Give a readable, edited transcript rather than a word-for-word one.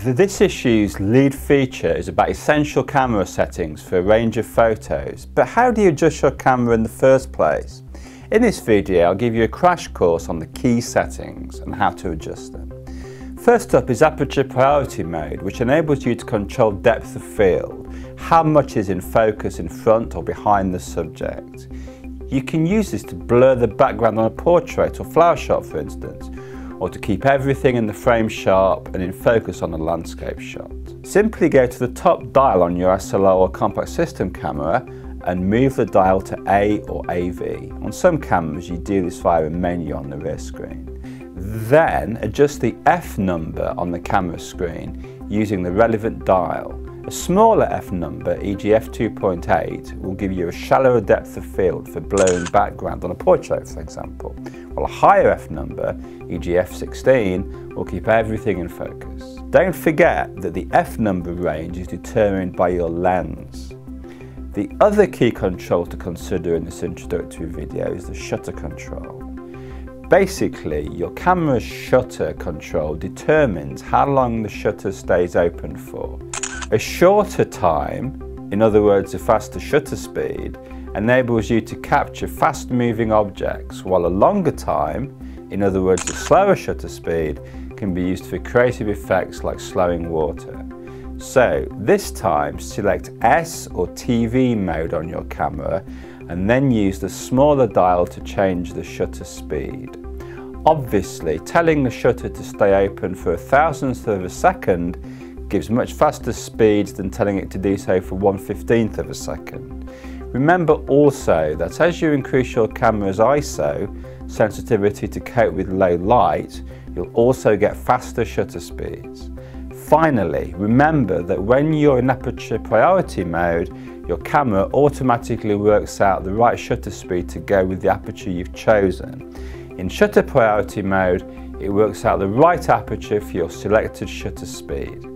This issue's lead feature is about essential camera settings for a range of photos, but how do you adjust your camera in the first place? In this video I'll give you a crash course on the key settings and how to adjust them. First up is aperture priority mode, which enables you to control depth of field, how much is in focus in front or behind the subject. You can use this to blur the background on a portrait or flower shot, for instance, or to keep everything in the frame sharp and in focus on a landscape shot. Simply go to the top dial on your SLR or compact system camera and move the dial to A or AV. On some cameras you do this via a menu on the rear screen. Then adjust the F number on the camera screen using the relevant dial. A smaller F number, e.g. f2.8, will give you a shallower depth of field for blurring background on a portrait, for example, while a higher F number, e.g. f16, will keep everything in focus. Don't forget that the F number range is determined by your lens. The other key control to consider in this introductory video is the shutter control. Basically, your camera's shutter control determines how long the shutter stays open for. A shorter time, in other words a faster shutter speed, enables you to capture fast moving objects, while a longer time, in other words a slower shutter speed, can be used for creative effects like slowing water. So this time select S or TV mode on your camera and then use the smaller dial to change the shutter speed. Obviously, telling the shutter to stay open for 1/1000th of a second gives much faster speeds than telling it to do so for 1/15th of a second. Remember also that as you increase your camera's ISO, sensitivity to cope with low light, you'll also get faster shutter speeds. Finally, remember that when you're in aperture priority mode, your camera automatically works out the right shutter speed to go with the aperture you've chosen. In shutter priority mode, it works out the right aperture for your selected shutter speed.